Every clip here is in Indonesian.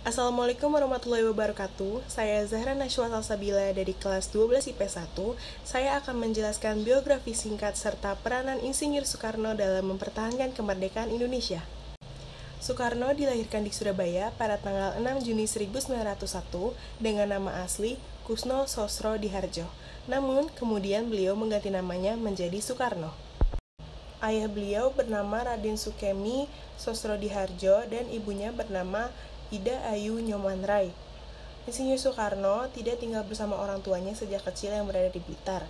Assalamualaikum warahmatullahi wabarakatuh. Saya Zahra Nashwa Salsabila dari kelas 12 IP1. Saya akan menjelaskan biografi singkat serta peranan Insinyur Soekarno dalam mempertahankan kemerdekaan Indonesia. Soekarno dilahirkan di Surabaya pada tanggal 6 Juni 1901 dengan nama asli Kusno Sosro Diharjo. Namun, kemudian beliau mengganti namanya menjadi Soekarno. Ayah beliau bernama Raden Sukemi Sosro Diharjo dan ibunya bernama Ida Ayu Nyomanrai. Insinyur Soekarno tidak tinggal bersama orang tuanya sejak kecil yang berada di Blitar.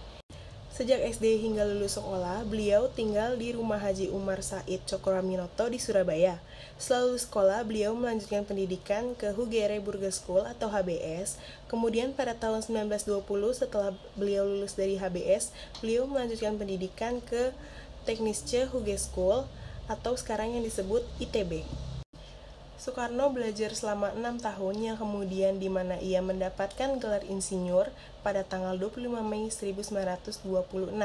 Sejak SD hingga lulus sekolah, beliau tinggal di rumah Haji Umar Said Cokroaminoto di Surabaya. Setelah lulus sekolah, beliau melanjutkan pendidikan ke Hugere Burger School atau HBS. Kemudian pada tahun 1920 setelah beliau lulus dari HBS, beliau melanjutkan pendidikan ke Teknische Hoge School atau sekarang yang disebut ITB. Soekarno belajar selama 6 tahun yang kemudian di mana ia mendapatkan gelar insinyur pada tanggal 25 Mei 1926.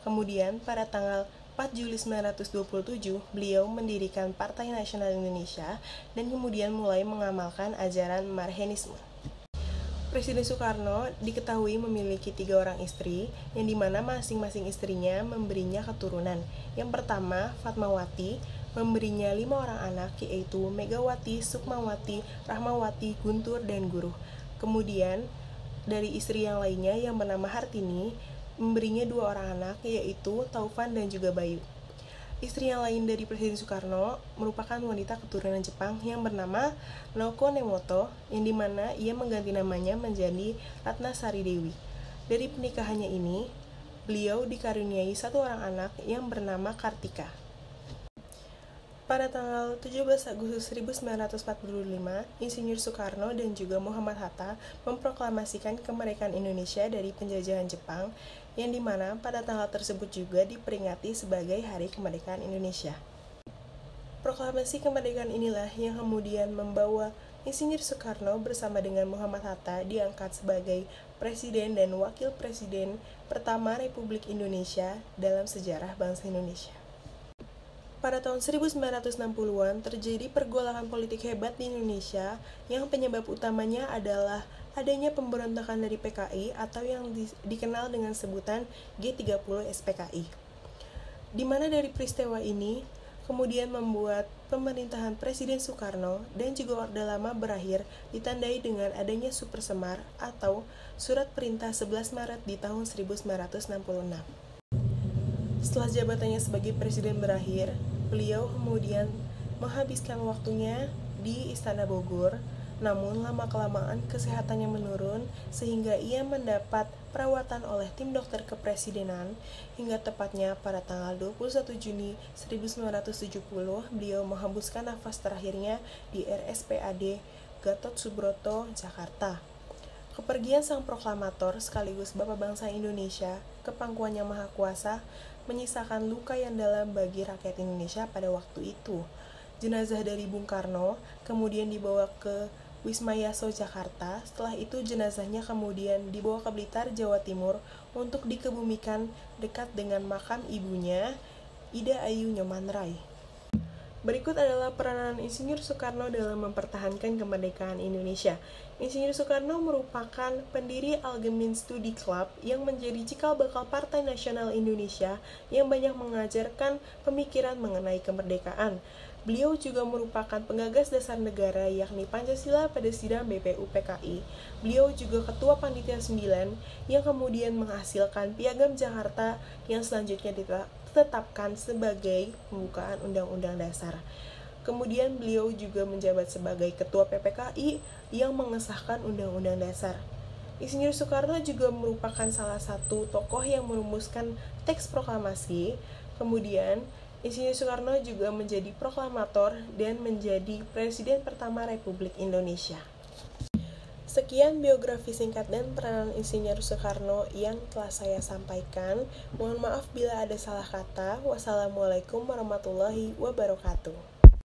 Kemudian pada tanggal 4 Juli 1927, beliau mendirikan Partai Nasional Indonesia dan kemudian mulai mengamalkan ajaran Marxisme. Presiden Soekarno diketahui memiliki 3 orang istri, yang dimana masing-masing istrinya memberinya keturunan. Yang pertama, Fatmawati, memberinya 5 orang anak, yaitu Megawati, Sukmawati, Rahmawati, Guntur, dan Guruh. Kemudian, dari istri yang lainnya yang bernama Hartini, memberinya 2 orang anak, yaitu Taufan dan juga Bayu. Istri yang lain dari Presiden Soekarno merupakan wanita keturunan Jepang yang bernama Naoko Nemoto, yang dimana ia mengganti namanya menjadi Ratnasari Dewi. Dari pernikahannya ini, beliau dikaruniai 1 orang anak yang bernama Kartika. Pada tanggal 17 Agustus 1945, Insinyur Soekarno dan juga Muhammad Hatta memproklamasikan kemerdekaan Indonesia dari penjajahan Jepang, yang dimana pada tanggal tersebut juga diperingati sebagai Hari Kemerdekaan Indonesia. Proklamasi kemerdekaan inilah yang kemudian membawa Insinyur Soekarno bersama dengan Muhammad Hatta diangkat sebagai Presiden dan Wakil Presiden pertama Republik Indonesia dalam sejarah bangsa Indonesia. Pada tahun 1960-an terjadi pergolakan politik hebat di Indonesia yang penyebab utamanya adalah adanya pemberontakan dari PKI atau yang dikenal dengan sebutan G30 SPKI. Di mana dari peristiwa ini kemudian membuat pemerintahan Presiden Soekarno dan juga Orde Lama berakhir ditandai dengan adanya Super Semar atau Surat Perintah 11 Maret di tahun 1966. Setelah jabatannya sebagai presiden berakhir, beliau kemudian menghabiskan waktunya di Istana Bogor, namun lama-kelamaan kesehatannya menurun sehingga ia mendapat perawatan oleh tim dokter kepresidenan hingga tepatnya pada tanggal 21 Juni 1970 beliau menghembuskan nafas terakhirnya di RSPAD Gatot Subroto, Jakarta. Kepergian sang proklamator sekaligus Bapak Bangsa Indonesia ke pangkuan Yang Maha Kuasa menyisakan luka yang dalam bagi rakyat Indonesia pada waktu itu. Jenazah dari Bung Karno kemudian dibawa ke Wisma Yaso, Jakarta. Setelah itu jenazahnya kemudian dibawa ke Blitar, Jawa Timur untuk dikebumikan dekat dengan makam ibunya, Ida Ayu Nyomanrai. Berikut adalah peranan Insinyur Soekarno dalam mempertahankan kemerdekaan Indonesia. Insinyur Soekarno merupakan pendiri Algemin Studi Club yang menjadi cikal bakal Partai Nasional Indonesia yang banyak mengajarkan pemikiran mengenai kemerdekaan. Beliau juga merupakan penggagas dasar negara yakni Pancasila pada sidang BPUPKI. Beliau juga Ketua Panitia 9 yang kemudian menghasilkan Piagam Jakarta yang selanjutnya ditetapkan sebagai pembukaan Undang-Undang Dasar. Kemudian beliau juga menjabat sebagai Ketua PPKI yang mengesahkan Undang-Undang Dasar. Insinyur Soekarno juga merupakan salah satu tokoh yang merumuskan teks proklamasi. Kemudian Insinyur Soekarno juga menjadi proklamator dan menjadi Presiden pertama Republik Indonesia. Sekian biografi singkat dan peranan Insinyur Soekarno yang telah saya sampaikan. Mohon maaf bila ada salah kata. Wassalamualaikum warahmatullahi wabarakatuh.